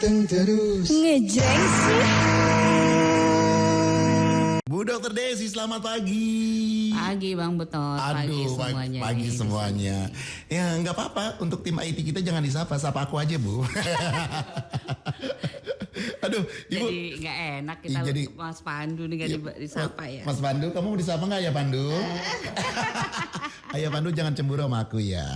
ganteng terus. Ngejreng sih. Bu Dokter Desi, selamat pagi. Pagi Bang Betot, pagi semuanya. Pagi semuanya. Ya nggak apa-apa, untuk tim IT kita jangan disapa, sapa aku aja Bu. Aduh, Ibu. Jadi nggak enak kita jadi, Mas Pandu nih nggak disapa ya. Mas Pandu, kamu mau disapa nggak ya Pandu? Ayo Pandu, jangan cemburu sama aku ya.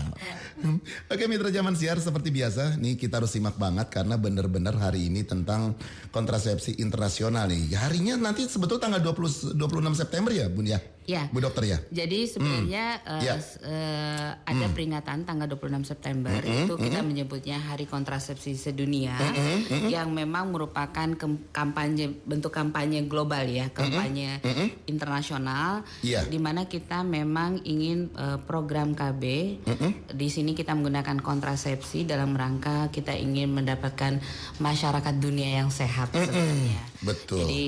Oke Mitra Zaman Siar, seperti biasa nih kita harus simak banget karena benar-benar hari ini tentang kontrasepsi internasional nih. Harinya nanti sebetulnya tanggal 26 September ya Bun ya? Ya. Bu Dokter ya? Jadi sebenarnya ada peringatan tanggal 26 September itu kita menyebutnya Hari Kontrasepsi Sedunia yang memang merupakan bentuk kampanye global ya, kampanye internasional di mana kita memang ingin program KB di sini kita menggunakan kontrasepsi dalam rangka kita ingin mendapatkan masyarakat dunia yang sehat sebenarnya. Betul. Jadi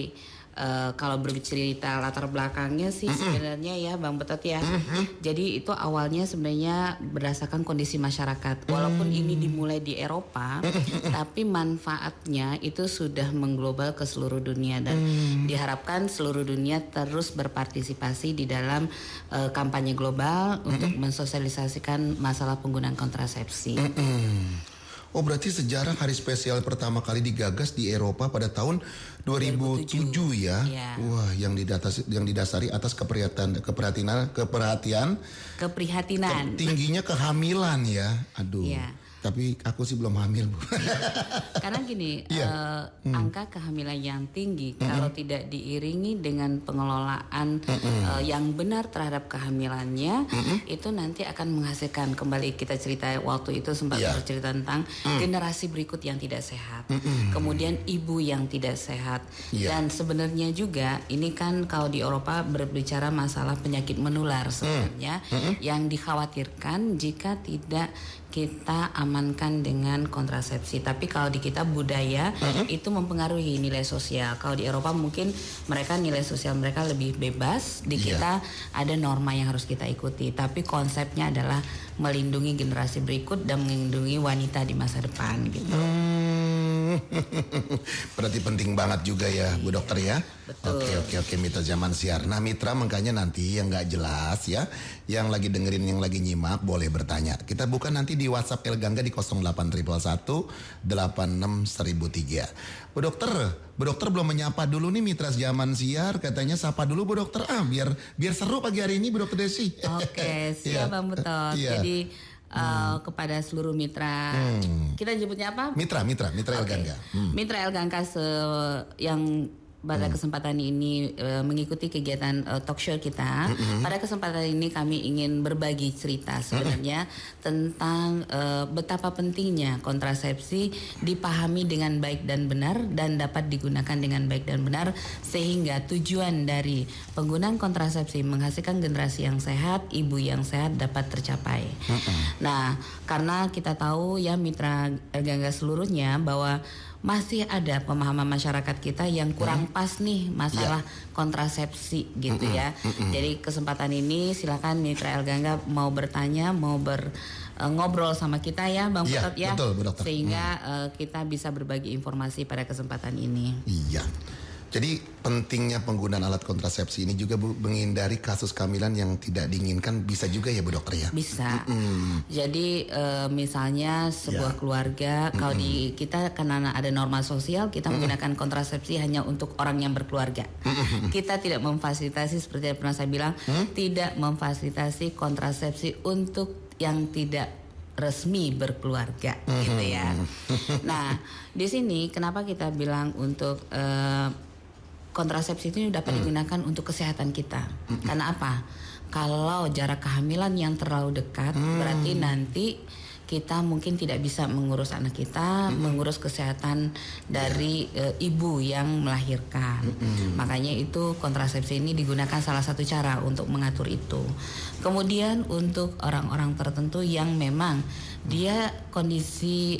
kalau bercerita latar belakangnya sih sebenarnya ya Bang Betot ya. Jadi itu awalnya sebenarnya berdasarkan kondisi masyarakat. Walaupun ini dimulai di Eropa, tapi manfaatnya itu sudah mengglobal ke seluruh dunia dan diharapkan seluruh dunia terus berpartisipasi di dalam kampanye global untuk mensosialisasikan masalah penggunaan kontrasepsi. Oh berarti sejarah hari spesial pertama kali digagas di Eropa pada tahun 2007 ya. Wah, yang didasari atas keprihatinan tingginya kehamilan ya. Aduh. Ya. Tapi aku sih belum hamil Bu. Karena gini, angka kehamilan yang tinggi kalau tidak diiringi dengan pengelolaan yang benar terhadap kehamilannya, itu nanti akan menghasilkan, kembali kita cerita waktu itu sempat bercerita tentang generasi berikut yang tidak sehat, kemudian ibu yang tidak sehat, dan sebenarnya juga ini kan kalau di Eropa berbicara masalah penyakit menular sebenarnya yang dikhawatirkan jika tidak kita amankan dengan kontrasepsi. Tapi kalau di kita budaya itu mempengaruhi nilai sosial. Kalau di Eropa mungkin mereka nilai sosial mereka lebih bebas. Di kita ada norma yang harus kita ikuti. Tapi konsepnya adalah melindungi generasi berikut dan melindungi wanita di masa depan gitu. Berarti penting banget juga ya Bu Dokter ya. Betul. Oke Mitra Zaman Siar. Nah Mitra, makanya nanti yang nggak jelas ya, yang lagi dengerin, yang lagi nyimak boleh bertanya. Kita buka nanti di WhatsApp El Gangga di 08111 86 1003. Bu Dokter belum menyapa dulu nih Mitra Zaman Siar, katanya sapa dulu Bu Dokter biar seru pagi hari ini Bu Dokter Desi. Oke, siap Bang Betot. Jadi kepada seluruh mitra, kita nyebutnya apa? Mitra El Gangga. Mitra El Gangga yang pada kesempatan ini mengikuti kegiatan talk show kita. Pada kesempatan ini kami ingin berbagi cerita sebenarnya tentang betapa pentingnya kontrasepsi dipahami dengan baik dan benar dan dapat digunakan dengan baik dan benar, sehingga tujuan dari penggunaan kontrasepsi menghasilkan generasi yang sehat, ibu yang sehat dapat tercapai. Nah, karena kita tahu ya Mitra Gangga seluruhnya bahwa masih ada pemahaman masyarakat kita yang kurang pas nih masalah kontrasepsi gitu ya. Jadi kesempatan ini silakan Mitra El Gangga mau bertanya, mau ngobrol sama kita ya Bang Betot ya. Betul, Bu Dokter. Sehingga kita bisa berbagi informasi pada kesempatan ini. Iya. Jadi pentingnya penggunaan alat kontrasepsi ini juga Bu, menghindari kasus kehamilan yang tidak diinginkan, bisa juga ya Bu Dokter ya? Bisa. Jadi misalnya sebuah keluarga, kalau di kita karena ada norma sosial, kita menggunakan kontrasepsi hanya untuk orang yang berkeluarga. Kita tidak memfasilitasi, seperti yang pernah saya bilang, tidak memfasilitasi kontrasepsi untuk yang tidak resmi berkeluarga gitu ya. Nah, di sini kenapa kita bilang untuk kontrasepsi itu dapat digunakan untuk kesehatan kita. Karena apa? Kalau jarak kehamilan yang terlalu dekat, berarti nanti kita mungkin tidak bisa mengurus anak kita, mengurus kesehatan dari ibu yang melahirkan. Makanya itu kontrasepsi ini digunakan salah satu cara untuk mengatur itu. Kemudian untuk orang-orang tertentu yang memang dia kondisi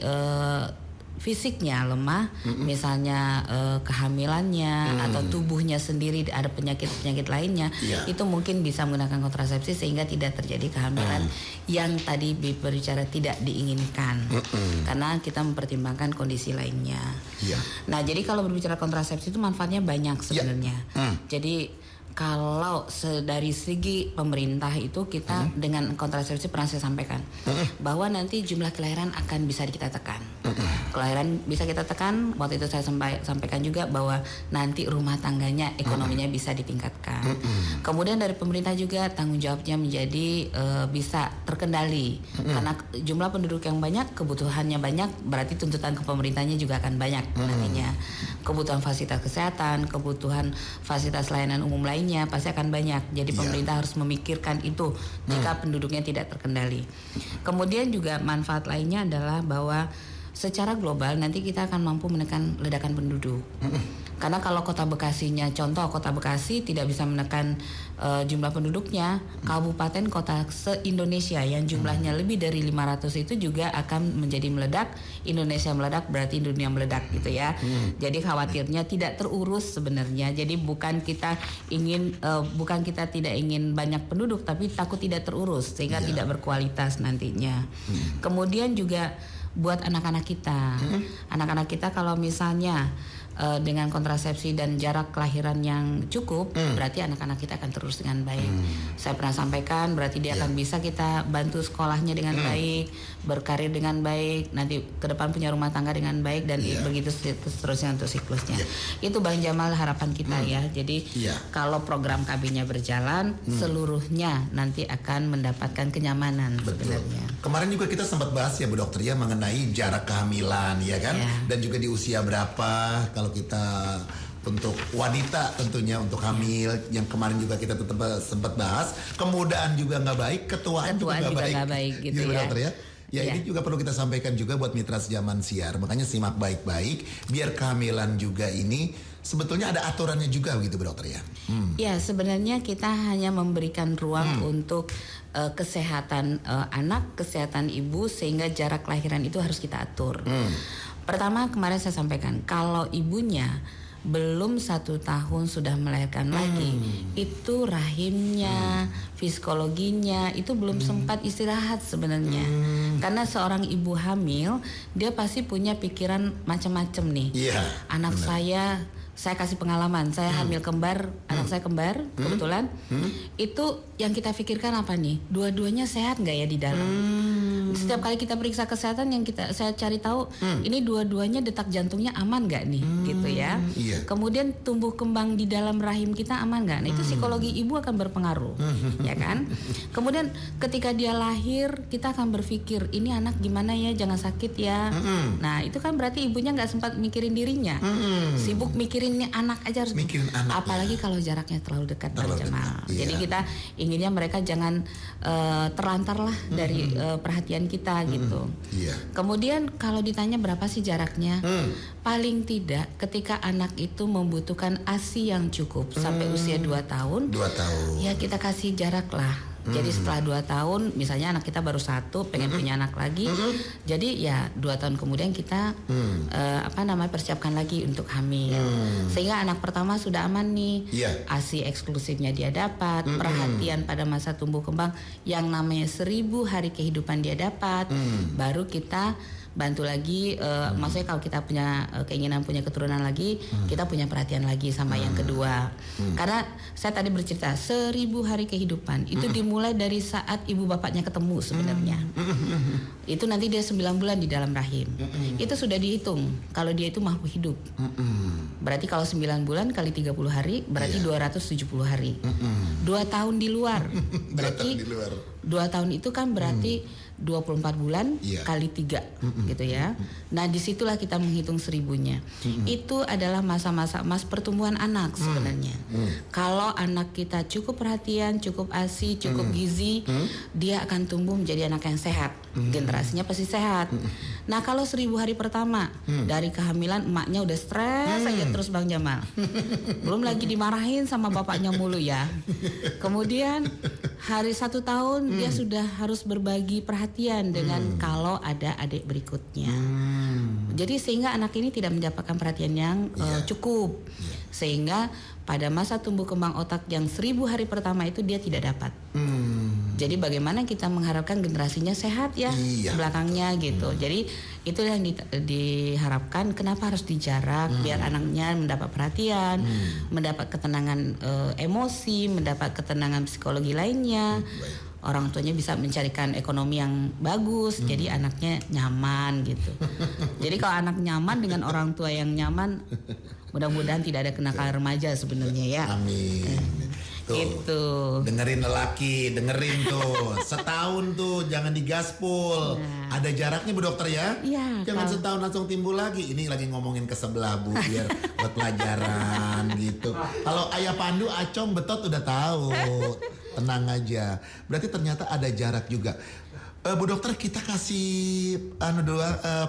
fisiknya lemah, misalnya kehamilannya atau tubuhnya sendiri ada penyakit-penyakit lainnya, itu mungkin bisa menggunakan kontrasepsi sehingga tidak terjadi kehamilan yang tadi berbicara tidak diinginkan. karena kita mempertimbangkan kondisi lainnya. Iya. Nah, jadi kalau berbicara kontrasepsi itu manfaatnya banyak sebenarnya. Jadi kalau dari segi pemerintah itu kita dengan kontrasepsi pernah saya sampaikan bahwa nanti jumlah kelahiran akan bisa kita tekan. Kelahiran bisa kita tekan. Waktu itu saya sampaikan juga bahwa nanti rumah tangganya ekonominya bisa ditingkatkan. Kemudian dari pemerintah juga tanggung jawabnya menjadi bisa terkendali karena jumlah penduduk yang banyak, kebutuhannya banyak, berarti tuntutan ke pemerintahnya juga akan banyak nantinya. Kebutuhan fasilitas kesehatan, kebutuhan fasilitas layanan umum lainnya pasti akan banyak. Jadi pemerintah harus memikirkan itu jika penduduknya tidak terkendali. Kemudian juga manfaat lainnya adalah bahwa secara global nanti kita akan mampu menekan ledakan penduduk. Karena kalau kota Bekasinya, contoh kota Bekasi tidak bisa menekan jumlah penduduknya, kabupaten kota se-Indonesia yang jumlahnya lebih dari 500 itu juga akan menjadi meledak. Indonesia meledak berarti dunia meledak gitu ya. Jadi khawatirnya tidak terurus sebenarnya. Jadi bukan kita tidak ingin banyak penduduk, tapi takut tidak terurus sehingga tidak berkualitas nantinya. Kemudian juga buat anak-anak kita. Anak-anak kita kalau misalnya dengan kontrasepsi dan jarak kelahiran yang cukup, berarti anak-anak kita akan terus dengan baik. Saya pernah sampaikan, berarti dia akan bisa kita bantu sekolahnya dengan baik, berkarir dengan baik, nanti ke depan punya rumah tangga dengan baik, dan begitu seterusnya untuk siklusnya. Itu Bang Jamal harapan kita ya. Jadi kalau program KB-nya berjalan, seluruhnya nanti akan mendapatkan kenyamanan sebenarnya. Kemarin juga kita sempat bahas ya Bu Dokter ya mengenai jarak kehamilan ya kan, dan juga di usia berapa. Kalau kita untuk wanita tentunya untuk hamil yang kemarin juga kita tetap sempat bahas, kemudaan juga nggak baik, ketuaan juga nggak baik gitu ya. Dokter ya. Ya ini juga perlu kita sampaikan juga buat mitra Zaman Siar, makanya simak baik-baik biar kehamilan juga ini sebetulnya ada aturannya juga begitu Bu Dokter ya. Ya sebenarnya kita hanya memberikan ruang untuk kesehatan anak, kesehatan ibu sehingga jarak kelahiran itu harus kita atur. Pertama kemarin saya sampaikan kalau ibunya belum 1 tahun sudah melahirkan lagi, itu rahimnya, fisikologinya itu belum sempat istirahat sebenarnya. Karena seorang ibu hamil dia pasti punya pikiran macam-macam nih. Anak saya kasih pengalaman, saya hamil kembar, anak saya kembar kebetulan. Itu yang kita pikirkan apa nih? Dua-duanya sehat nggak ya di dalam? Setiap kali kita periksa kesehatan yang saya cari tahu, ini dua-duanya detak jantungnya aman nggak nih, gitu ya. Kemudian tumbuh kembang di dalam rahim kita aman nggak? Nah itu psikologi ibu akan berpengaruh, ya kan? Kemudian ketika dia lahir, kita akan berpikir ini anak gimana ya, jangan sakit ya. Nah itu kan berarti ibunya nggak sempat mikirin dirinya, sibuk mikirinnya anak aja harus. Apalagi kalau jaraknya terlalu dekat, Bang Jamal. Jadi kita inginnya mereka jangan terlantar lah dari perhatian kita gitu. Kemudian kalau ditanya berapa sih jaraknya, paling tidak ketika anak itu membutuhkan ASI yang cukup sampai usia 2 tahun, ya kita kasih jarak lah. Jadi setelah 2 tahun, misalnya anak kita baru 1, pengen punya anak lagi, jadi ya 2 tahun kemudian kita persiapkan lagi untuk hamil, sehingga anak pertama sudah aman nih, ASI eksklusifnya dia dapat, perhatian pada masa tumbuh kembang yang namanya 1000 hari kehidupan dia dapat, baru kita bantu lagi, maksudnya kalau kita punya keinginan punya keturunan lagi, kita punya perhatian lagi sama yang kedua. Karena saya tadi bercerita 1000 hari kehidupan itu dimulai dari saat ibu bapaknya ketemu sebenarnya. Itu nanti dia 9 bulan di dalam rahim. Itu sudah dihitung kalau dia itu mampu hidup. Berarti kalau 9 bulan kali 30 hari berarti 270 hari. 2 tahun di luar. Berarti 2 tahun itu kan berarti 24 bulan kali 3 gitu ya. Nah disitulah kita menghitung 1000-nya. Itu adalah masa-masa emas pertumbuhan anak sebenarnya. Kalau anak kita cukup perhatian, cukup ASI, cukup gizi, dia akan tumbuh menjadi anak yang sehat. Generasinya pasti sehat. Nah kalau 1000 hari pertama dari kehamilan emaknya udah stres aja terus Bang Jamal. Belum lagi dimarahin sama bapaknya mulu ya. Kemudian hari 1 tahun dia sudah harus berbagi perhatian dengan kalau ada adik berikutnya. Jadi sehingga anak ini tidak mendapatkan perhatian yang cukup. Sehingga pada masa tumbuh kembang otak yang 1000 hari pertama itu dia tidak dapat. Jadi bagaimana kita mengharapkan generasinya sehat ya belakangnya gitu. Jadi itu yang diharapkan. Kenapa harus dijarak biar anaknya mendapat perhatian, mendapat ketenangan emosi, mendapat ketenangan psikologi lainnya. Orang tuanya bisa mencarikan ekonomi yang bagus, jadi anaknya nyaman gitu. Jadi kalau anak nyaman dengan orang tua yang nyaman, mudah-mudahan tidak ada kenakalan remaja sebenarnya ya. Amin. Tuh, gitu. Dengerin lelaki, dengerin tuh. Setahun tuh jangan digaspol. Ada jaraknya Bu Dokter ya. Iya. Jangan setahun langsung timbul lagi. Ini lagi ngomongin ke sebelah Bu biar buat pelajaran gitu. Kalau Ayah Pandu, Acong, Betot udah tahu. Tenang aja. Berarti ternyata ada jarak juga. Bu Dokter, kita kasih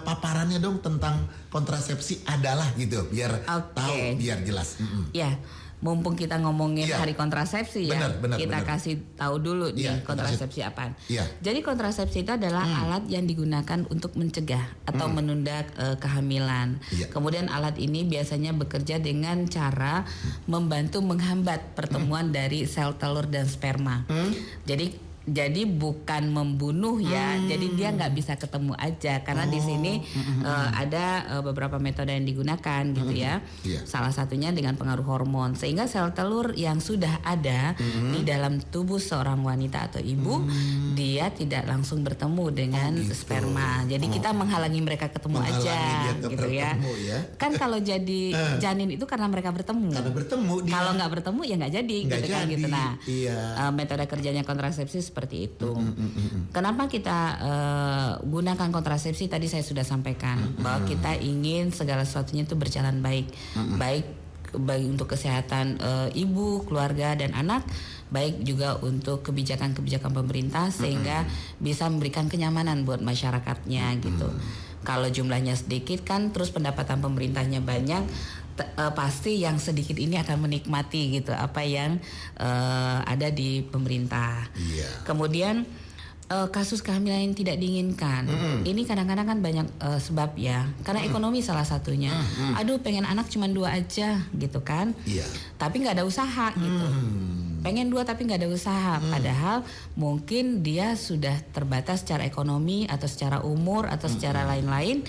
paparannya dong tentang kontrasepsi adalah gitu biar tahu, biar jelas. Ya, mumpung kita ngomongin hari kontrasepsi ya, benar, kita kasih tahu dulu nih kontrasepsi apa. Jadi kontrasepsi itu adalah alat yang digunakan untuk mencegah atau menunda kehamilan. Kemudian alat ini biasanya bekerja dengan cara membantu menghambat pertemuan dari sel telur dan sperma. Jadi bukan membunuh ya, jadi dia nggak bisa ketemu aja karena di sini ada beberapa metode yang digunakan gitu ya. Salah satunya dengan pengaruh hormon sehingga sel telur yang sudah ada di dalam tubuh seorang wanita atau ibu dia tidak langsung bertemu dengan sperma. Jadi kita menghalangi mereka ketemu aja gitu ya. Kan kalau jadi janin itu karena mereka bertemu. Kalau nggak bertemu ya nggak jadi gitu kan gitu. Nah, metode kerjanya kontrasepsi seperti itu. Kenapa kita gunakan kontrasepsi? Tadi saya sudah sampaikan bahwa kita ingin segala sesuatunya itu berjalan baik, baik untuk kesehatan ibu, keluarga dan anak, baik juga untuk kebijakan-kebijakan pemerintah sehingga bisa memberikan kenyamanan buat masyarakatnya gitu. Kalau jumlahnya sedikit kan, terus pendapatan pemerintahnya banyak. Pasti yang sedikit ini akan menikmati gitu apa yang ada di pemerintah. Kemudian kasus kehamilan yang tidak diinginkan, ini kadang-kadang kan banyak sebab ya, karena ekonomi salah satunya. Aduh pengen anak cuma 2 aja gitu kan, tapi nggak ada usaha gitu. Pengen 2 tapi nggak ada usaha, padahal mungkin dia sudah terbatas secara ekonomi atau secara umur atau secara lain-lain.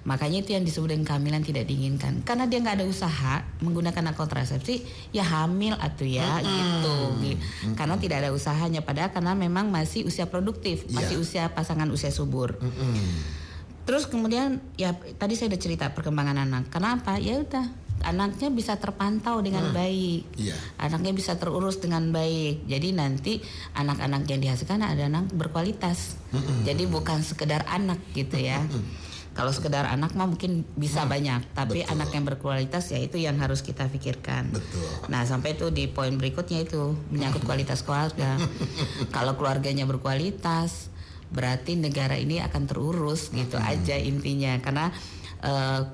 Makanya itu yang disebut dengan kehamilan tidak diinginkan. Karena dia nggak ada usaha menggunakan kontrasepsi, ya hamil atuh ya gitu. Karena tidak ada usahanya, padahal karena memang masih usia produktif, masih usia pasangan usia subur. Terus kemudian ya tadi saya udah cerita perkembangan anak. Kenapa? Ya udah anaknya bisa terpantau dengan baik, anaknya bisa terurus dengan baik. Jadi nanti anak-anak yang dihasilkan ada anak berkualitas. Jadi bukan sekedar anak gitu ya. Kalau sekedar anak mah mungkin bisa banyak, tapi anak yang berkualitas ya itu yang harus kita pikirkan. Nah sampai itu di poin berikutnya itu menyangkut kualitas keluarga. Kalau keluarganya berkualitas, berarti negara ini akan terurus gitu aja intinya. Karena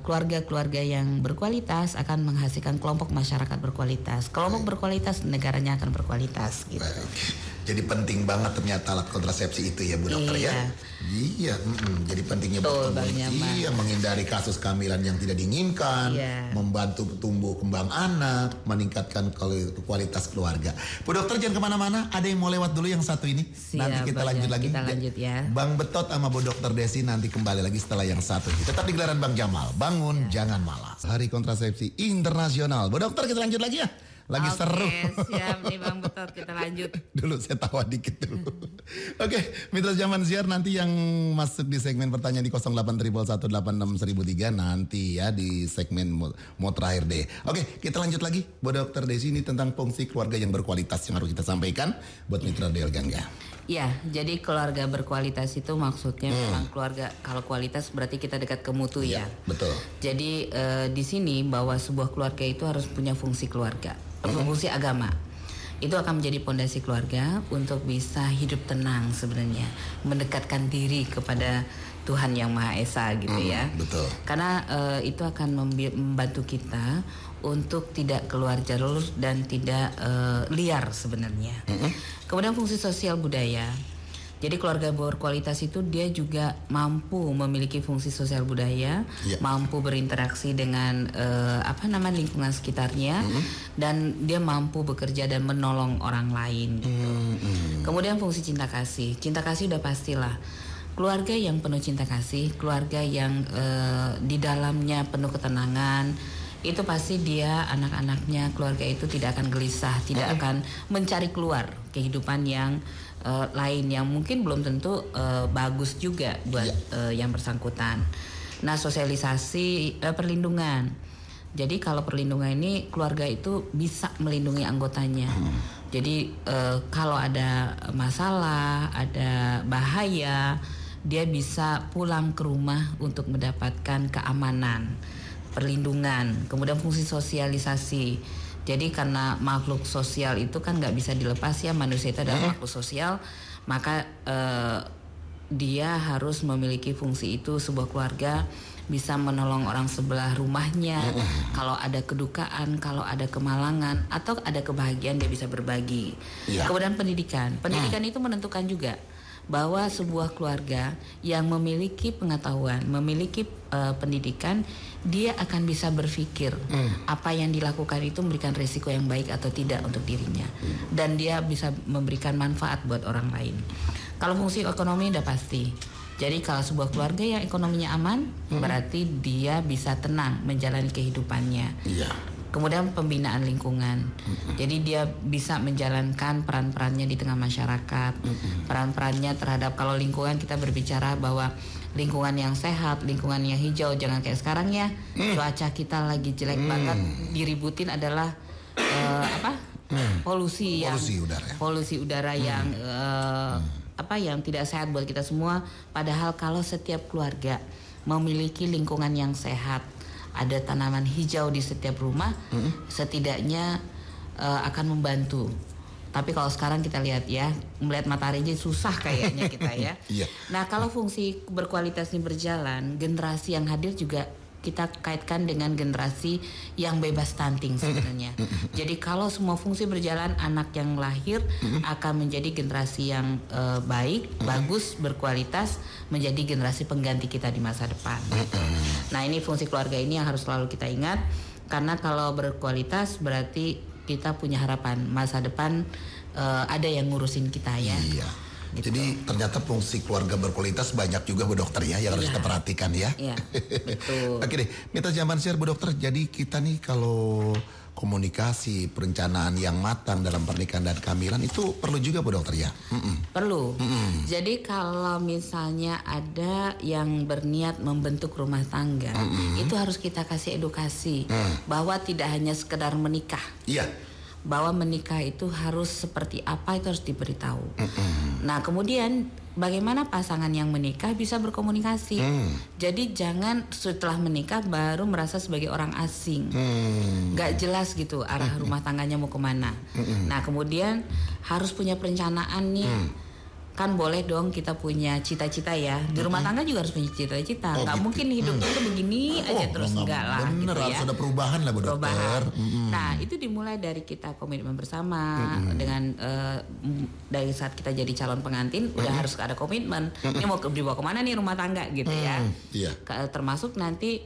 keluarga-keluarga yang berkualitas akan menghasilkan kelompok masyarakat berkualitas. Kelompok berkualitas, negaranya akan berkualitas gitu. Jadi penting banget ternyata alat kontrasepsi itu ya Bu Dokter ya. Iya, jadi pentingnya buat menghindari kasus kehamilan yang tidak diinginkan, membantu tumbuh kembang anak, meningkatkan kualitas keluarga. Bu Dokter jangan kemana-mana, ada yang mau lewat dulu yang satu ini. Nanti kita lanjut lagi. Kita lanjut ya. Bang Betot sama Bu Dokter Desi nanti kembali lagi setelah yang satu ini. Tetap di gelaran Bang Jamal, bangun jangan malas. Hari kontrasepsi internasional. Bu Dokter kita lanjut lagi ya. Lagi seru. Siap nih Bang Betot, kita lanjut. Dulu saya tawa dikit dulu. Oke, Mitra Zaman Siar nanti yang masuk di segmen pertanyaan di 0811186003 nanti ya di segmen mau terakhir deh. Oke, kita lanjut lagi. Bu Dokter Desi ini tentang fungsi keluarga yang berkualitas yang harus kita sampaikan buat Mitra Del Gangga. Ya, jadi keluarga berkualitas itu maksudnya memang keluarga. Kalau kualitas berarti kita dekat ke mutu ya. Betul. Jadi di sini bahwa sebuah keluarga itu harus punya fungsi keluarga. Fungsi agama itu akan menjadi pondasi keluarga untuk bisa hidup tenang sebenarnya, mendekatkan diri kepada Tuhan yang Maha Esa gitu ya. Betul. Karena itu akan membantu kita untuk tidak keluar jalur dan tidak liar sebenarnya. Kemudian fungsi sosial budaya. Jadi keluarga berkualitas itu dia juga mampu memiliki fungsi sosial budaya, mampu berinteraksi dengan lingkungan sekitarnya, dan dia mampu bekerja dan menolong orang lain gitu. Kemudian fungsi cinta kasih udah pastilah. Keluarga yang penuh cinta kasih, keluarga yang di dalamnya penuh ketenangan, itu pasti dia anak-anaknya, keluarga itu tidak akan gelisah, tidak akan mencari keluar kehidupan yang lain yang mungkin belum tentu bagus juga buat yang bersangkutan. Nah, sosialisasi perlindungan. Jadi kalau perlindungan ini keluarga itu bisa melindungi anggotanya. Jadi kalau ada masalah, ada bahaya, dia bisa pulang ke rumah untuk mendapatkan keamanan, perlindungan. Kemudian fungsi sosialisasi. Jadi karena makhluk sosial itu kan nggak bisa dilepas ya, manusia itu adalah makhluk sosial, maka dia harus memiliki fungsi itu. Sebuah keluarga bisa menolong orang sebelah rumahnya, kalau ada kedukaan, kalau ada kemalangan atau ada kebahagiaan dia bisa berbagi. Kemudian pendidikan itu menentukan juga bahwa sebuah keluarga yang memiliki pengetahuan, memiliki pendidikan, dia akan bisa berpikir apa yang dilakukan itu memberikan risiko yang baik atau tidak untuk dirinya, dan dia bisa memberikan manfaat buat orang lain. Kalau fungsi ekonomi udah pasti. Jadi kalau sebuah keluarga yang ekonominya aman, berarti dia bisa tenang menjalani kehidupannya. Kemudian pembinaan lingkungan. Jadi dia bisa menjalankan peran-perannya di tengah masyarakat. Peran-perannya terhadap, kalau lingkungan kita berbicara bahwa lingkungan yang sehat, lingkungan yang hijau, jangan kayak sekarang ya. Cuaca kita lagi jelek banget, diributin adalah polusi udara yang yang tidak sehat buat kita semua. Padahal kalau setiap keluarga memiliki lingkungan yang sehat, ada tanaman hijau di setiap rumah, setidaknya akan membantu. Tapi kalau sekarang kita lihat ya, melihat matahari aja susah kayaknya kita ya. Nah, kalau fungsi berkualitas ini berjalan, generasi yang hadir juga kita kaitkan dengan generasi yang bebas stunting sebenarnya. Jadi kalau semua fungsi berjalan, anak yang lahir akan menjadi generasi yang baik, bagus, berkualitas, menjadi generasi pengganti kita di masa depan. Nah, ini fungsi keluarga ini yang harus selalu kita ingat, karena kalau berkualitas berarti kita punya harapan masa depan, ada yang ngurusin kita ya. Gitu. Jadi ternyata fungsi keluarga berkualitas banyak juga Bu Dokter ya yang harus kita perhatikan ya. Betul. Oke deh, Mitra Zaman Share Bu Dokter, jadi kita nih kalau komunikasi, perencanaan yang matang dalam pernikahan dan kehamilan itu perlu juga Bu Dokter ya? Perlu. Jadi kalau misalnya ada yang berniat membentuk rumah tangga, itu harus kita kasih edukasi bahwa tidak hanya sekedar menikah. Bahwa menikah itu harus seperti apa, itu harus diberitahu. Nah, kemudian bagaimana pasangan yang menikah bisa berkomunikasi. Jadi jangan setelah menikah baru merasa sebagai orang asing, gak jelas gitu arah rumah tangganya mau kemana. Nah, kemudian harus punya perencanaan nih. Kan boleh dong kita punya cita-cita ya. Di rumah tangga juga harus punya cita-cita. Gak mungkin hidupnya itu begini aja terus, enggak lah. Bener, gitu harus ya. ada perubahan lah Bu Dokter. Nah, itu dimulai dari kita komitmen bersama. Dengan dari saat kita jadi calon pengantin udah harus ada komitmen. Ini mau dibawa kemana nih rumah tangga gitu ya. Termasuk nanti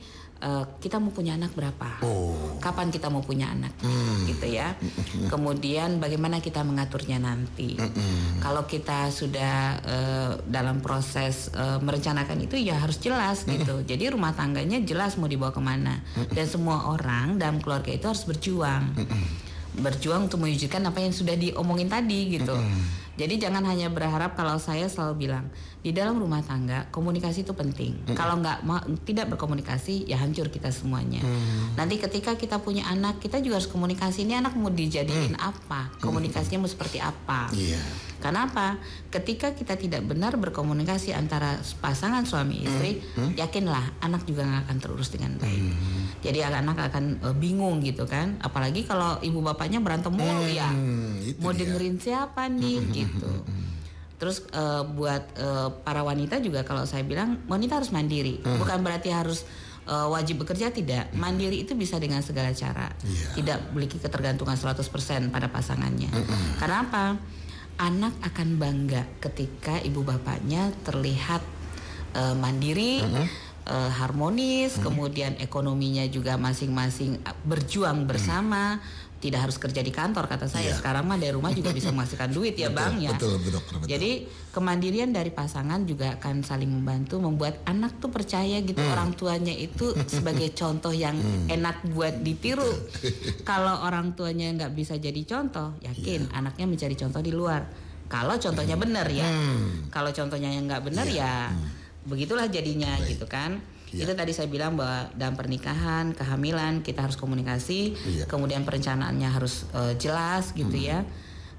kita mau punya anak berapa, kapan kita mau punya anak, gitu ya. Kemudian bagaimana kita mengaturnya nanti. Kalau kita sudah dalam proses merencanakan itu ya harus jelas gitu. Jadi rumah tangganya jelas mau dibawa kemana. Dan semua orang dalam keluarga itu harus berjuang untuk mewujudkan apa yang sudah diomongin tadi gitu. Jadi jangan hanya berharap, kalau saya selalu bilang di dalam rumah tangga komunikasi itu penting. Kalau tidak berkomunikasi ya hancur kita semuanya. Nanti ketika kita punya anak, kita juga harus komunikasi, ini anak mau dijadiin apa, komunikasinya mau seperti apa. Karena apa? Ketika kita tidak benar berkomunikasi antara pasangan suami istri, yakinlah anak juga nggak akan terurus dengan baik. Jadi anak akan bingung gitu kan. Apalagi kalau ibu bapaknya berantem mulu ya. Mau dengerin siapa nih gitu. Terus buat para wanita juga kalau saya bilang wanita harus mandiri. Bukan berarti harus wajib bekerja, tidak. Mandiri itu bisa dengan segala cara. Tidak memiliki ketergantungan 100% pada pasangannya. Karena apa? anak akan bangga ketika ibu bapaknya terlihat mandiri, harmonis, kemudian ekonominya juga masing-masing berjuang bersama. Tidak harus kerja di kantor kata saya. Sekarang mah dari rumah juga bisa menghasilkan duit ya Bang ya. Betul, dokter, betul. Jadi kemandirian dari pasangan juga akan saling membantu membuat anak tuh percaya gitu orang tuanya itu sebagai contoh yang enak buat ditiru. Kalau orang tuanya nggak bisa jadi contoh, yakin anaknya mencari contoh di luar. Kalau contohnya benar ya. Kalau contohnya yang nggak benar ya begitulah jadinya gitu kan. Itu tadi saya bilang bahwa dalam pernikahan, kehamilan kita harus komunikasi, kemudian perencanaannya harus jelas gitu ya.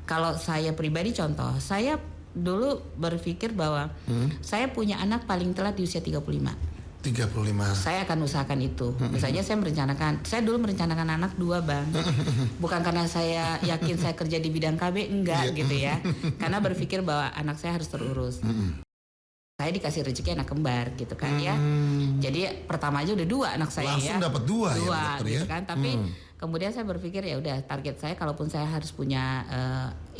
Kalau saya pribadi contoh, saya dulu berpikir bahwa saya punya anak paling telat di usia 35. Saya akan usahakan itu. Misalnya saya dulu merencanakan anak 2 Bang. Bukan karena saya yakin saya kerja di bidang KB, enggak gitu ya. Karena berpikir bahwa anak saya harus terurus. Saya dikasih rezeki anak kembar gitu kan ya. Jadi pertama aja udah 2 anak saya. Langsung dapat 2 ya dokter gitu ya. kan. Tapi kemudian saya berpikir ya udah target saya kalaupun saya harus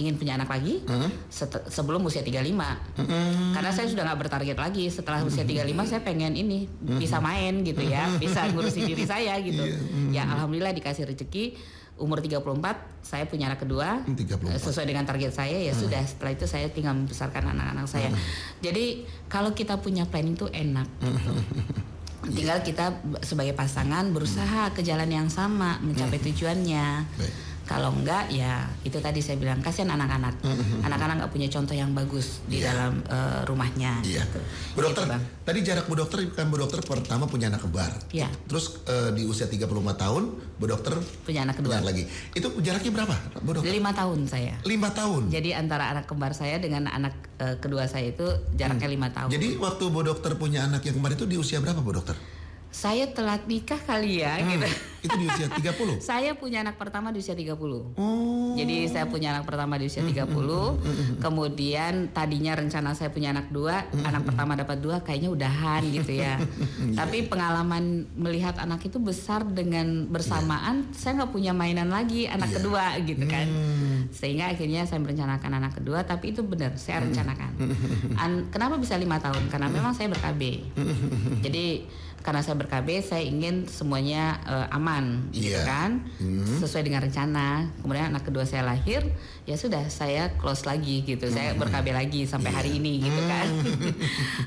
ingin punya anak lagi sebelum usia 35. Karena saya sudah nggak bertarget lagi. Setelah usia 35 saya pengen ini bisa main gitu ya, bisa ngurusin diri saya gitu. Ya alhamdulillah dikasih rezeki. Umur 34 saya punya anak kedua. 34. Sesuai dengan target saya ya sudah, setelah itu saya tinggal membesarkan anak-anak saya. Jadi kalau kita punya planning tuh enak gitu. Tinggal kita sebagai pasangan berusaha ke jalan yang sama mencapai tujuannya. Kalau enggak ya itu tadi saya bilang kasihan anak-anak. Anak-anak nggak punya contoh yang bagus di dalam rumahnya. Gitu. Bu dokter, gitu, tadi jarak Bu dokter kan Bu dokter pertama punya anak kembar. Terus di usia 35 tahun Bu dokter punya anak kedua lagi. Itu jaraknya berapa Bu dokter? 5 tahun saya. 5 tahun. Jadi antara anak kembar saya dengan anak kedua saya itu jaraknya 5 tahun. Jadi waktu Bu dokter punya anak yang kembar itu di usia berapa Bu dokter? Saya telat nikah kali ya gitu. Itu di usia 30? Saya punya anak pertama di usia 30. Jadi saya punya anak pertama di usia 30. Kemudian tadinya rencana saya punya anak 2, anak pertama dapat 2, kayaknya udahan gitu ya. Tapi pengalaman melihat anak itu besar dengan bersamaan, saya nggak punya mainan lagi anak kedua gitu kan. Sehingga akhirnya saya merencanakan anak kedua, tapi itu benar saya rencanakan. Kenapa bisa 5 tahun? Karena memang saya ber-KB. Jadi karena saya ber-KB, saya ingin semuanya aman, gitu kan, sesuai dengan rencana. Kemudian anak kedua saya lahir, ya sudah saya close lagi gitu, saya ber-KB lagi sampai hari ini, gitu kan.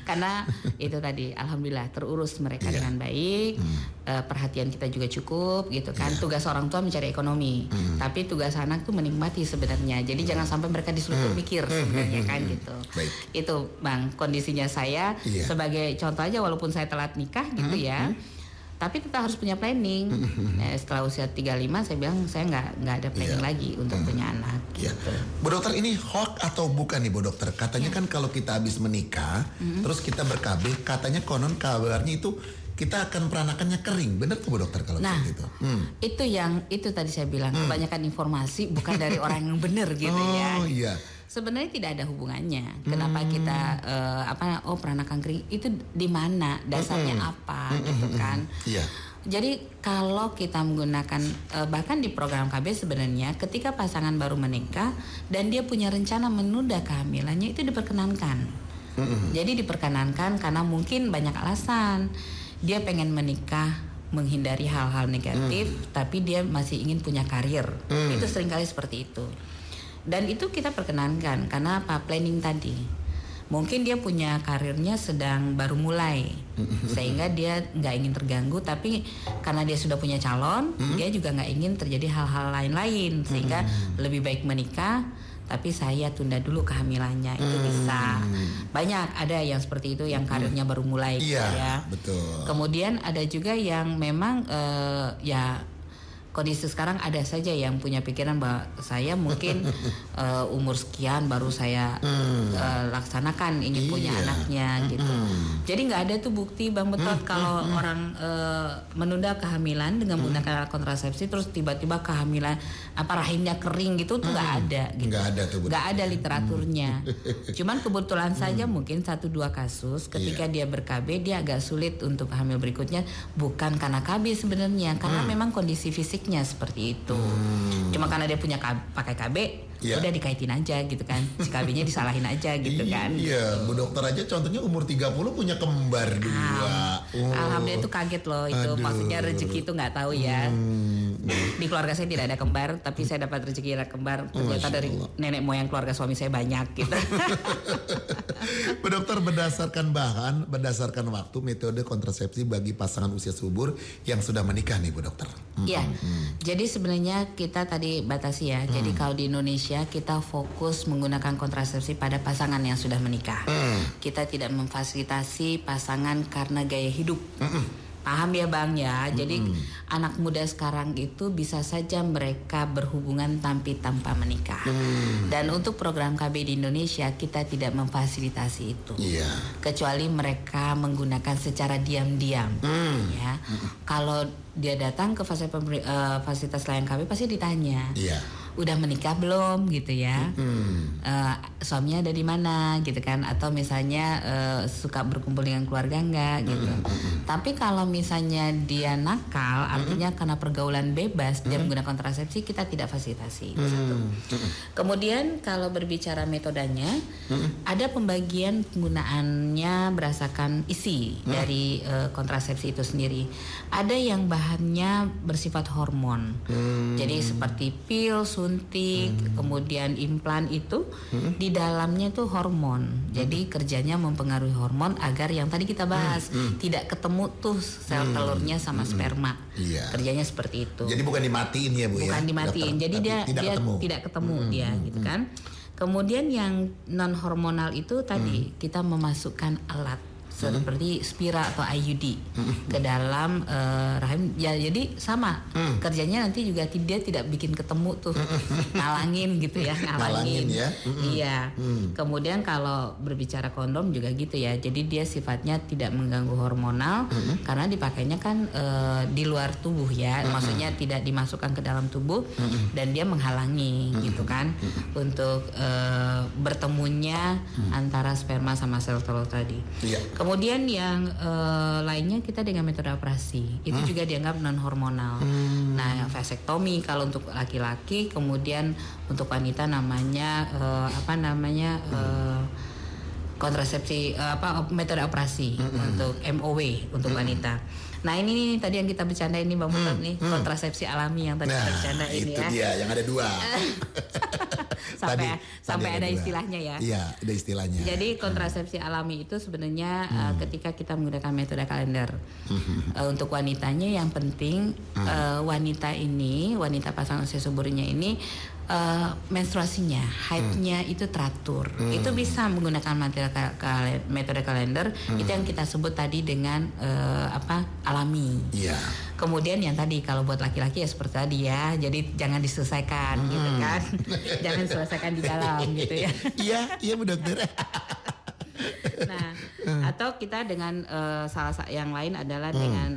Karena itu tadi, alhamdulillah terurus mereka dengan baik, perhatian kita juga cukup, gitu kan. Tugas orang tua mencari ekonomi, tapi tugas anak tuh menikmati sebenarnya. Jadi jangan sampai mereka disuruh mikir sebenarnya kan, gitu. Itu Bang, kondisinya saya sebagai contoh aja, walaupun saya telat nikah gitu ya, tapi kita harus punya planning. Setelah usia 35 saya bilang saya nggak ada planning lagi untuk punya anak gitu. Bu dokter, ini hoax atau bukan nih Bu dokter? Katanya kan kalau kita habis menikah terus kita ber-KB, katanya konon kabarnya itu kita akan peranakannya kering. Benar tuh Bu dokter kalau gitu? Itu tadi saya bilang kebanyakan informasi bukan dari orang yang benar gitu ya. Sebenarnya tidak ada hubungannya. Kenapa kita peranakan kering itu di mana dasarnya apa gitu kan? Jadi kalau kita menggunakan bahkan di program KB sebenarnya ketika pasangan baru menikah dan dia punya rencana menunda kehamilannya itu diperkenankan. Jadi diperkenankan karena mungkin banyak alasan. Dia pengen menikah menghindari hal-hal negatif, tapi dia masih ingin punya karir. Itu seringkali seperti itu. Dan itu kita perkenankan karena apa? Planning tadi. Mungkin dia punya karirnya sedang baru mulai, sehingga dia nggak ingin terganggu. Tapi karena dia sudah punya calon, dia juga nggak ingin terjadi hal-hal lain-lain, sehingga lebih baik menikah. Tapi saya tunda dulu kehamilannya, itu bisa. Banyak ada yang seperti itu, yang karirnya baru mulai, ya. Betul. Kemudian ada juga yang memang kondisi sekarang ada saja yang punya pikiran bahwa saya mungkin umur sekian baru saya laksanakan ingin punya anaknya gitu. Jadi nggak ada tuh bukti Bang Betot kalau orang menunda kehamilan dengan menggunakan alat kontrasepsi terus tiba-tiba kehamilan rahimnya kering gitu tuh nggak ada gitu. Nggak ada literaturnya. Cuman kebetulan saja mungkin 1-2 kasus ketika dia ber-KB dia agak sulit untuk hamil berikutnya, bukan karena KB sebenarnya, karena memang kondisi fisik seperti itu. Cuma karena dia punya pakai KB Iya. Udah dikaitin aja gitu kan. Si KB-nya disalahin aja gitu kan. Iya, Bu Dokter aja contohnya umur 30 punya kembar 2. Alhamdulillah itu kaget loh itu. Aduh. Maksudnya rezeki itu nggak tahu ya. Di keluarga saya tidak ada kembar, tapi saya dapat rezeki anak kembar. Ternyata Masya dari Allah. nenek moyang keluarga suami saya banyak gitu. Bu Dokter, berdasarkan waktu, metode kontrasepsi bagi pasangan usia subur yang sudah menikah nih Bu Dokter. Iya, jadi sebenarnya kita tadi batasi ya. Jadi kalau di Indonesia kita fokus menggunakan kontrasepsi pada pasangan yang sudah menikah. Kita tidak memfasilitasi pasangan karena gaya hidup. Paham ya Bang ya. Jadi anak muda sekarang itu bisa saja mereka berhubungan tanpa menikah. Dan untuk program KB di Indonesia kita tidak memfasilitasi itu. Iya. Kecuali mereka menggunakan secara diam-diam. Ya. Kalau dia datang ke fasilitas layanan KB pasti ditanya. Iya. Udah menikah belum gitu ya, suaminya ada di mana gitu kan, atau misalnya suka berkumpul dengan keluarga enggak gitu. Tapi kalau misalnya dia nakal, artinya karena pergaulan bebas dia menggunakan kontrasepsi, kita tidak fasilitasi. Satu. Kemudian kalau berbicara metodenya, ada pembagian penggunaannya berdasarkan isi dari kontrasepsi itu sendiri. Ada yang bahannya bersifat hormon, jadi seperti pil, suntik, kemudian implan itu di dalamnya tuh hormon. Jadi kerjanya mempengaruhi hormon agar yang tadi kita bahas tidak ketemu tuh sel telurnya sama sperma. Iya. Kerjanya seperti itu. Jadi bukan dimatiin ya Bu ya? Bukan dimatiin. Dokter, Jadi tapi dia ketemu. tidak ketemu dia gitu kan. Kemudian yang non hormonal itu tadi kita memasukkan alat seperti Spira atau IUD ke dalam rahim. Ya jadi sama kerjanya nanti juga dia tidak bikin ketemu tuh, ngalangin gitu ya, Ngalangin ya. Iya. Kemudian kalau berbicara kondom juga gitu ya. Jadi dia sifatnya tidak mengganggu hormonal karena dipakainya kan di luar tubuh ya. Maksudnya tidak dimasukkan ke dalam tubuh dan dia menghalangi gitu kan untuk bertemunya antara sperma sama sel telur tadi. Iya. Kemudian yang lainnya kita dengan metode operasi itu juga dianggap non hormonal. Nah, vasektomi kalau untuk laki-laki, kemudian untuk wanita namanya kontrasepsi metode operasi untuk MOW untuk wanita. Nah ini nih tadi yang kita bercanda ini Bang Muhammad nih, kontrasepsi alami yang tadi kita bercanda ini itu ya. dia yang ada 2. sampai ada istilahnya ya. Iya, ada istilahnya. Jadi kontrasepsi alami itu sebenarnya ketika kita menggunakan metode kalender. Untuk wanitanya yang penting wanita pasangan usia suburnya ini menstruasinya, haidnya itu teratur. Itu bisa menggunakan metode kalender. Itu yang kita sebut tadi dengan alami. Iya. Kemudian yang tadi kalau buat laki-laki ya seperti tadi ya, jadi jangan diselesaikan gitu kan, jangan diselesaikan di dalam gitu ya. Iya Bu Dokter. Nah, atau kita dengan salah yang lain adalah dengan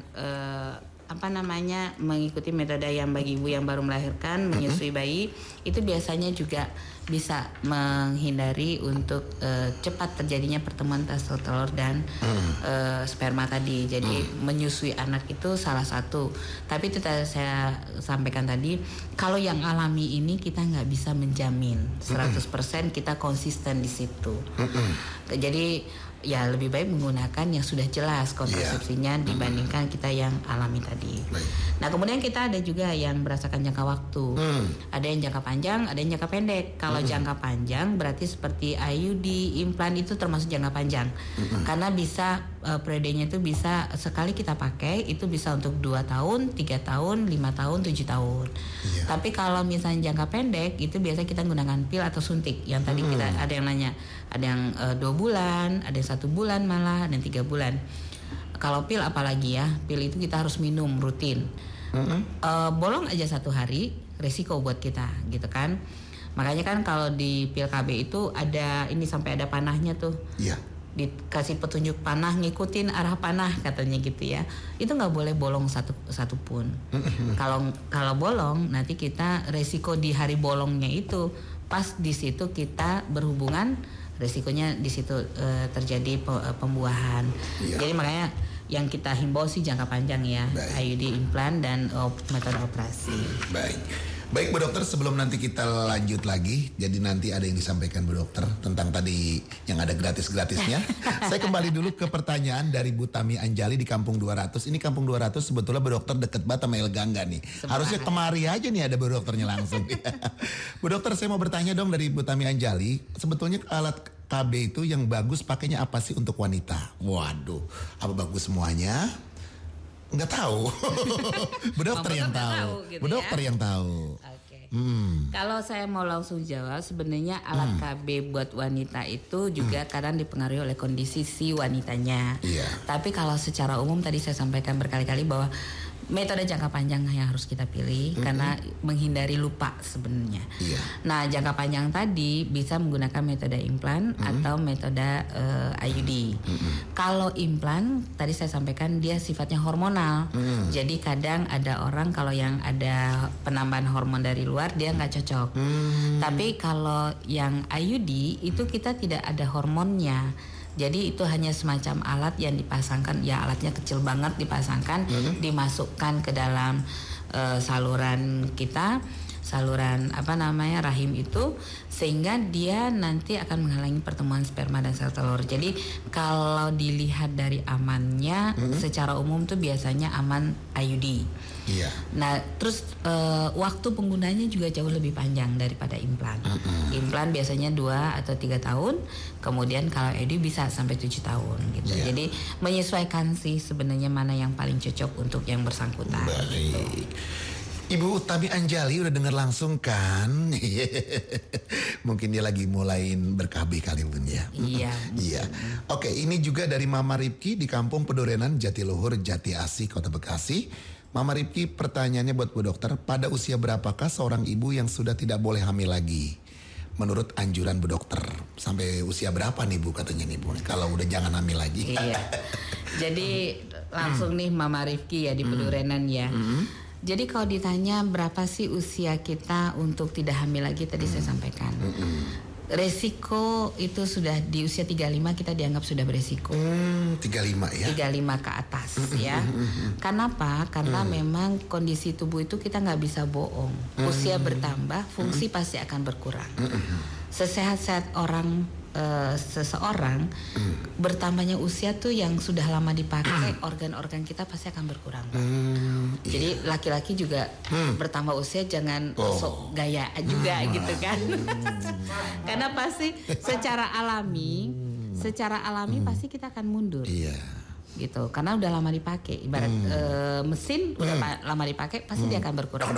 mengikuti metode yang bagi ibu yang baru melahirkan, menyusui bayi, itu biasanya juga bisa menghindari untuk cepat terjadinya pertemuan sel telur dan sperma tadi. Jadi menyusui anak itu salah satu. Tapi itu saya sampaikan tadi, kalau yang alami ini kita nggak bisa menjamin 100% kita konsisten di situ. Jadi ya lebih baik menggunakan yang sudah jelas kontrasepsinya dibandingkan kita yang alami tadi. Nah kemudian kita ada juga yang berdasarkan jangka waktu. Ada yang jangka panjang, ada yang jangka pendek. Kalau jangka panjang berarti seperti IUD, implan itu termasuk jangka panjang. Karena bisa periodenya itu bisa sekali kita pakai itu bisa untuk 2 tahun, 3 tahun, 5 tahun, 7 tahun. Tapi kalau misalnya jangka pendek itu biasanya kita menggunakan pil atau suntik. Yang tadi kita ada yang nanya, ada yang 2 bulan, ada yang 1 bulan malah, dan 3 bulan. Kalau pil apalagi ya, pil itu kita harus minum rutin. Bolong aja 1 hari, resiko buat kita gitu kan. Makanya kan kalau di pil KB itu ada ini sampai ada panahnya tuh. Iya. Dikasih petunjuk panah, ngikutin arah panah katanya gitu ya. Itu nggak boleh bolong satu pun. Kalau bolong nanti kita resiko di hari bolongnya itu pas di situ kita berhubungan, resikonya di situ terjadi pembuahan. Jadi makanya yang kita himbau sih jangka panjang ya, IUD, implan dan metode operasi. Baik. Baik Bu Dokter, sebelum nanti kita lanjut lagi, jadi nanti ada yang disampaikan Bu Dokter tentang tadi yang ada gratis-gratisnya. Saya kembali dulu ke pertanyaan dari Bu Tami Anjali di Kampung 200. Ini Kampung 200 sebetulnya Bu Dokter deket banget sama El Gangga nih. Harusnya kemari aja nih ada Bu Dokternya langsung. Bu Dokter, saya mau bertanya dong dari Bu Tami Anjali, sebetulnya alat KB itu yang bagus pakainya apa sih untuk wanita? Waduh, apa bagus semuanya? Nggak tahu. Bu Dokter yang tahu. Gitu Bu Dokter yang tahu. Oke. Kalau saya mau langsung jawab, sebenarnya alat KB buat wanita itu juga kadang dipengaruhi oleh kondisi si wanitanya. Iya. Tapi kalau secara umum tadi saya sampaikan berkali-kali bahwa metode jangka panjang yang harus kita pilih karena menghindari lupa sebenarnya. Iya. Nah, jangka panjang tadi bisa menggunakan metode implan atau metode IUD. Kalau implan tadi saya sampaikan dia sifatnya hormonal. Jadi kadang ada orang kalau yang ada penambahan hormon dari luar dia nggak cocok. Tapi kalau yang IUD itu kita tidak ada hormonnya. Jadi itu hanya semacam alat yang dipasangkan, ya alatnya kecil banget dipasangkan, dimasukkan ke dalam saluran kita, saluran rahim itu, sehingga dia nanti akan menghalangi pertemuan sperma dan sel telur. Jadi kalau dilihat dari amannya, secara umum tuh biasanya aman IUD. Iya. Nah, terus waktu penggunanya juga jauh lebih panjang daripada implan. Implan biasanya 2 atau 3 tahun, kemudian kalau IUD bisa sampai 7 tahun gitu. Iya. Jadi menyesuaikan sih sebenarnya mana yang paling cocok untuk yang bersangkutan. Baik. Gitu. Ibu Tami Anjali udah dengar langsung kan? Mungkin dia lagi mulain ber-KB kali Bun ya. Iya. Iya. Oke, ini juga dari Mama Ripki di Kampung Pedorenan, Jatiluhur, Jati Asih, Kota Bekasi. Mama Ripki, pertanyaannya buat Bu Dokter, pada usia berapakah seorang ibu yang sudah tidak boleh hamil lagi? Menurut anjuran Bu Dokter, sampai usia berapa nih Bu katanya nih Bu? Kalau udah jangan hamil lagi. Iya. Jadi langsung nih Mama Rifki ya di Pedurenan ya. Jadi kalau ditanya berapa sih usia kita untuk tidak hamil lagi, tadi saya sampaikan. Resiko itu sudah di usia 35 kita dianggap sudah beresiko. 35 ya? 35 ke atas ya. Kenapa? Karena memang kondisi tubuh itu kita nggak bisa bohong. Usia bertambah, fungsi pasti akan berkurang. Sesehat-sehat seseorang bertambahnya usia tuh yang sudah lama dipakai organ-organ kita pasti akan berkurang. Jadi laki-laki juga bertambah usia jangan sok gaya juga gitu kan. Karena pasti secara alami pasti kita akan mundur. Iya. Gitu, karena udah lama dipakai. Ibarat mesin udah lama dipakai pasti dia akan berkurang.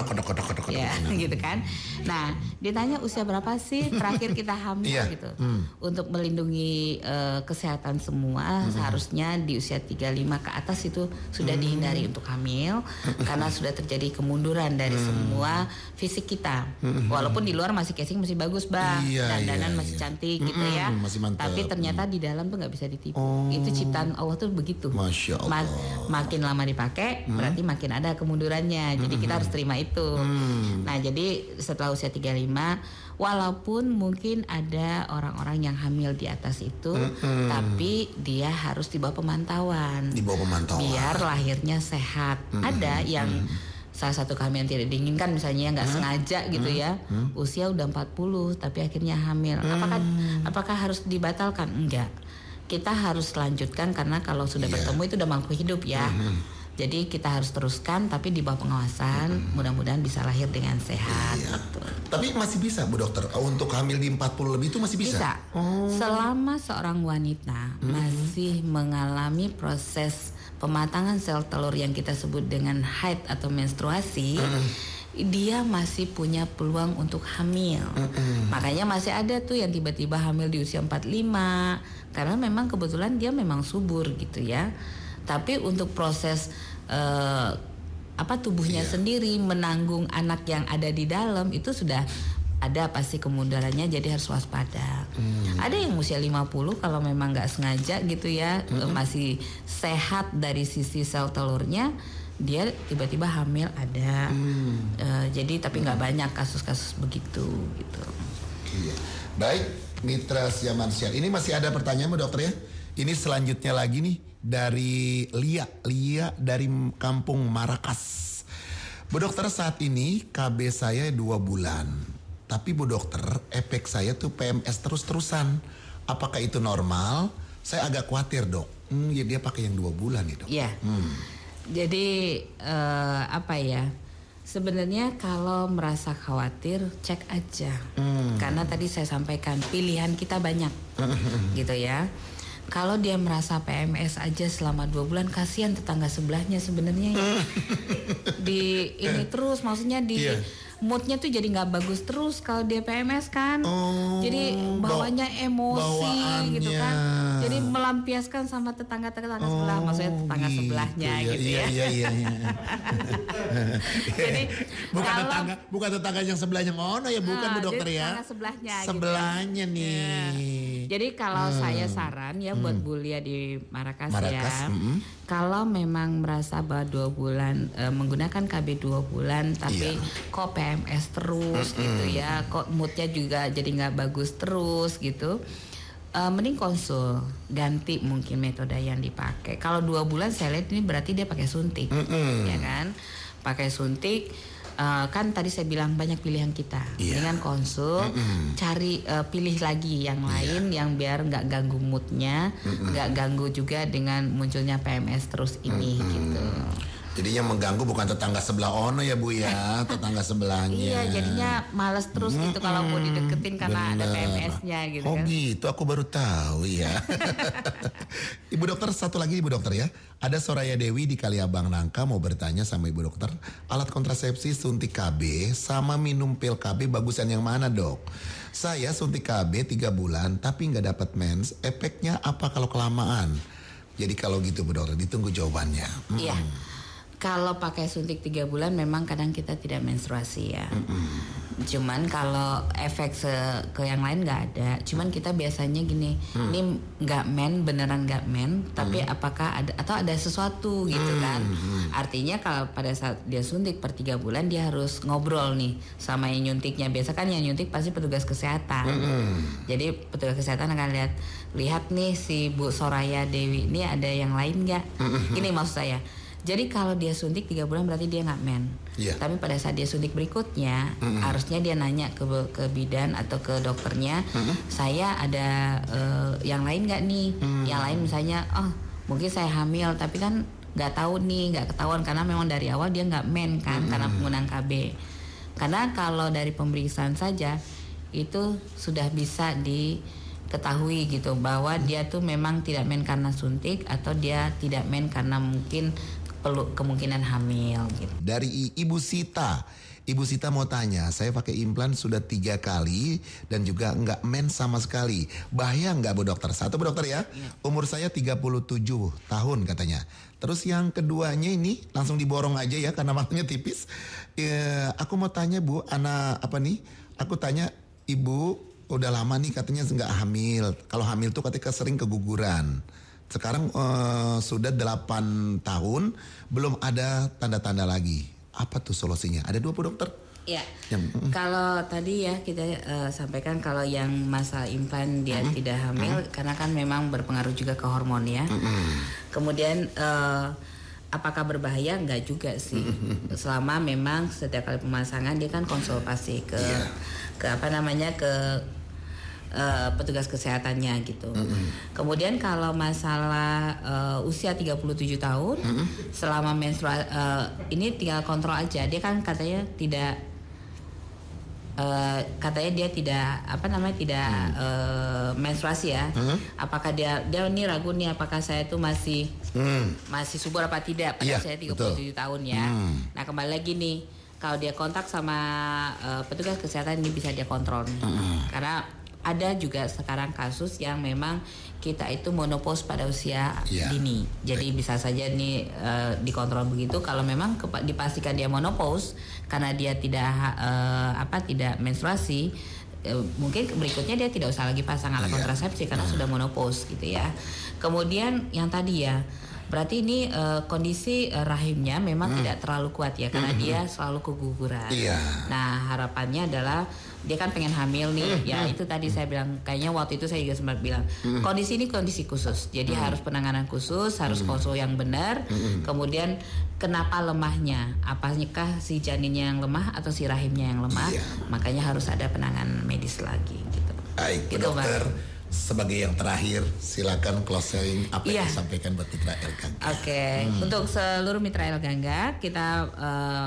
Ya, gitu kan. Nah, ditanya usia berapa sih terakhir kita hamil gitu. Untuk melindungi kesehatan semua seharusnya di usia 35 ke atas itu sudah dihindari untuk hamil karena sudah terjadi kemunduran dari semua fisik kita. Walaupun di luar masih casing masih bagus, Bang. Dandanan masih cantik gitu ya. Tapi ternyata di dalam tuh nggak bisa ditipu. Itu ciptaan Allah tuh begitu. Masya Allah. Makin lama dipakai berarti makin ada kemundurannya. Jadi kita harus terima itu. Nah, jadi setelah usia 35 walaupun mungkin ada orang-orang yang hamil di atas itu, tapi dia harus di bawah pemantauan. Di bawah pemantauan. Biar lahirnya sehat. Ada yang salah satu kehamilan tidak diinginkan misalnya nggak sengaja gitu ya, usia udah 40 tapi akhirnya hamil. Apakah harus dibatalkan? Enggak. Kita harus lanjutkan karena kalau sudah bertemu itu udah mampu hidup ya. Jadi kita harus teruskan tapi di bawah pengawasan, mudah-mudahan bisa lahir dengan sehat. Gitu. Tapi masih bisa Bu Dokter untuk hamil di 40 lebih itu masih bisa? Bisa. Selama seorang wanita masih mengalami proses pematangan sel telur yang kita sebut dengan haid atau menstruasi, dia masih punya peluang untuk hamil. Makanya masih ada tuh yang tiba-tiba hamil di usia 45 karena memang kebetulan dia memang subur gitu ya. Tapi untuk proses tubuhnya sendiri menanggung anak yang ada di dalam itu sudah ada pasti kemundurannya, jadi harus waspada. Ada yang usia 50 kalau memang nggak sengaja gitu ya, masih sehat dari sisi sel telurnya, dia tiba-tiba hamil ada. Jadi tapi nggak banyak kasus-kasus begitu gitu. Iya. Baik, Mitra Siamansyah. Ini masih ada pertanyaan Bu Dokter ya. Ini selanjutnya lagi nih dari Lia dari Kampung Marakas. Bu dokter, saat ini KB saya 2 bulan. Tapi Bu dokter, efek saya tuh PMS terus-terusan. Apakah itu normal? Saya agak khawatir dok. Ya dia pakai yang 2 bulan nih dok. Iya. Jadi apa ya? Sebenarnya kalau merasa khawatir cek aja. Karena tadi saya sampaikan pilihan kita banyak. Gitu ya. Kalau dia merasa PMS aja selama 2 bulan, kasihan tetangga sebelahnya sebenarnya ya. Di ini terus, maksudnya di moodnya tuh jadi nggak bagus terus kalau dia PMS kan. Jadi bawanya emosi gitu kan. Jadi melampiaskan sama tetangga-tetangga sebelah, maksudnya tetangga gitu sebelahnya gitu ya. Iya. Jadi bukan tetangga yang sebelahnya ngono ya, bukan Bu dokter ya. Tetangga sebelahnya. Sebelahnya gitu. nih. Jadi kalau saya saran ya buat Bu Lia di Marrakesh ya. Kalau memang merasa bahwa 2 bulan menggunakan KB 2 bulan tapi kok PMS terus gitu ya, kok moodnya juga jadi nggak bagus terus gitu, mending konsul, ganti mungkin metode yang dipakai. Kalau 2 bulan saya lihat ini berarti dia pakai suntik, ya kan? Pakai suntik. Kan tadi saya bilang banyak pilihan kita, dengan konsul, cari pilih lagi yang lain yang biar nggak ganggu moodnya, nggak ganggu juga dengan munculnya PMS terus ini gitu. Jadi yang mengganggu bukan tetangga sebelah ono ya Bu ya, tetangga sebelahnya. Iya, jadinya males terus gitu kalau mau dideketin karena ada PMS-nya gitu kan. Oh gitu, aku baru tahu ya. Ibu dokter, satu lagi Ibu dokter ya. Ada Soraya Dewi di Kaliabang Nangka mau bertanya sama Ibu dokter, alat kontrasepsi suntik KB sama minum pil KB bagusan yang mana dok? Saya suntik KB 3 bulan tapi nggak dapat mens, efeknya apa kalau kelamaan? Jadi kalau gitu Bu dokter, ditunggu jawabannya. Iya. Kalau pakai suntik 3 bulan memang kadang kita tidak menstruasi ya. Cuman kalau efek ke yang lain nggak ada. Cuman kita biasanya gini, ini nggak beneran nggak tapi apakah ada atau ada sesuatu gitu kan. Artinya kalau pada saat dia suntik per 3 bulan dia harus ngobrol nih sama yang nyuntiknya. Biasa kan yang nyuntik pasti petugas kesehatan. Jadi petugas kesehatan akan lihat nih si Bu Soraya Dewi ini ada yang lain nggak? Ini maksud saya. Jadi kalau dia suntik 3 bulan berarti dia nggak Tapi pada saat dia suntik berikutnya harusnya dia nanya ke bidan atau ke dokternya, saya ada yang lain nggak nih? Yang lain misalnya, oh mungkin saya hamil tapi kan nggak tahu nih, nggak ketahuan karena memang dari awal dia nggak kan karena penggunaan KB. Karena kalau dari pemeriksaan saja itu sudah bisa diketahui gitu bahwa dia tuh memang tidak karena suntik atau dia tidak karena mungkin perlu kemungkinan hamil gitu. Dari Ibu Sita. Ibu Sita mau tanya, saya pakai implan sudah 3 kali dan juga nggak sama sekali. Bahaya nggak Bu dokter? Satu Bu dokter ya, umur saya 37 tahun katanya. Terus yang keduanya ini langsung diborong aja ya karena waktunya tipis. Aku mau tanya Bu, aku tanya Ibu udah lama nih katanya nggak hamil. Kalau hamil tuh ketika sering keguguran. Sekarang sudah 8 tahun belum ada tanda-tanda lagi. Apa tuh solusinya? Ada 2 dokter? Ya. Kalau tadi ya kita sampaikan kalau yang masa implan dia tidak hamil karena kan memang berpengaruh juga ke hormon ya. Kemudian apakah berbahaya? Enggak juga sih. Selama memang setiap kali pemasangan dia kan konsultasi ke petugas kesehatannya gitu. Kemudian kalau masalah usia 37 tahun selama menstruasi ini tinggal kontrol aja. Dia kan katanya dia tidak menstruasi ya. Apakah dia ini ragu nih apakah saya itu masih subur apa tidak pada saya 37 tahun ya. Nah, kembali lagi nih kalau dia kontak sama petugas kesehatan ini bisa dia kontrol nih. Karena ada juga sekarang kasus yang memang kita itu menopause pada usia dini. Jadi bisa saja nih dikontrol begitu. Kalau memang dipastikan dia menopause karena dia tidak menstruasi, mungkin berikutnya dia tidak usah lagi pasang alat kontrasepsi karena sudah menopause gitu ya. Kemudian yang tadi ya, berarti ini kondisi rahimnya memang tidak terlalu kuat ya karena dia selalu keguguran. Nah, harapannya adalah dia kan pengen hamil nih, ya itu tadi saya bilang, kayaknya waktu itu saya juga sempat bilang, kondisi ini kondisi khusus, jadi harus penanganan khusus, harus konsul yang benar, kemudian kenapa lemahnya, apakah si janinnya yang lemah atau si rahimnya yang lemah, makanya harus ada penanganan medis lagi gitu. Baik, Gitu, dokter. Sebagai yang terakhir, silakan closing apa yang disampaikan buat Mitra El Gangga. Oke, untuk seluruh Mitra El Gangga, kita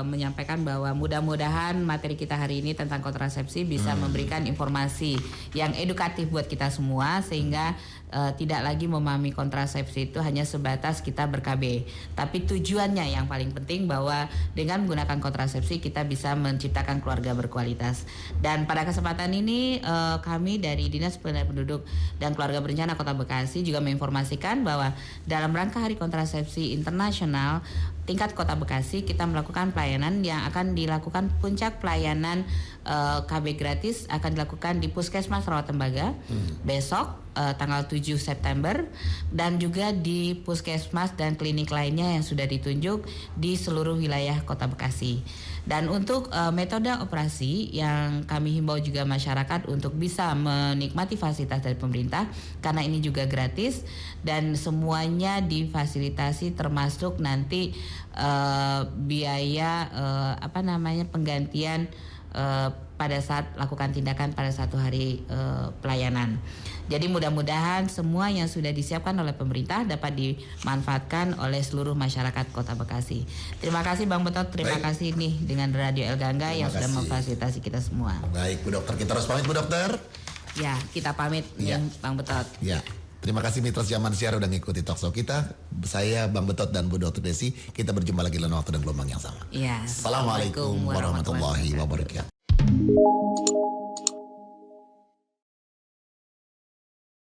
menyampaikan bahwa mudah-mudahan materi kita hari ini tentang kontrasepsi bisa memberikan informasi yang edukatif buat kita semua, sehingga tidak lagi memahami kontrasepsi itu hanya sebatas kita ber-KB, tapi tujuannya yang paling penting bahwa dengan menggunakan kontrasepsi kita bisa menciptakan keluarga berkualitas. Dan pada kesempatan ini kami dari Dinas Pemberdayaan Penduduk dan Keluarga Berencana Kota Bekasi juga menginformasikan bahwa dalam rangka Hari Kontrasepsi Internasional tingkat Kota Bekasi, kita melakukan pelayanan yang akan dilakukan, puncak pelayanan KB gratis akan dilakukan di Puskesmas Rawatembaga besok tanggal 7 September, dan juga di puskesmas dan klinik lainnya yang sudah ditunjuk di seluruh wilayah Kota Bekasi. Dan untuk metode operasi yang kami himbau juga masyarakat untuk bisa menikmati fasilitas dari pemerintah, karena ini juga gratis dan semuanya difasilitasi, termasuk nanti biaya penggantian pada saat lakukan tindakan pada satu hari pelayanan. Jadi mudah-mudahan semua yang sudah disiapkan oleh pemerintah dapat dimanfaatkan oleh seluruh masyarakat Kota Bekasi. Terima kasih Bang Betot, terima kasih nih dengan Radio El Gangga yang sudah memfasilitasi kita semua. Baik Bu Dokter, kita harus pamit Bu Dokter. Ya, kita pamit nih Bang Betot. Ya. Terima kasih Mitra Zaman Siar udah ngikuti talkshow kita. Saya Bang Betot dan Bu Dokter Desi. Kita berjumpa lagi dalam waktu dan gelombang yang sama. Ya. Assalamualaikum warahmatullahi wabarakatuh.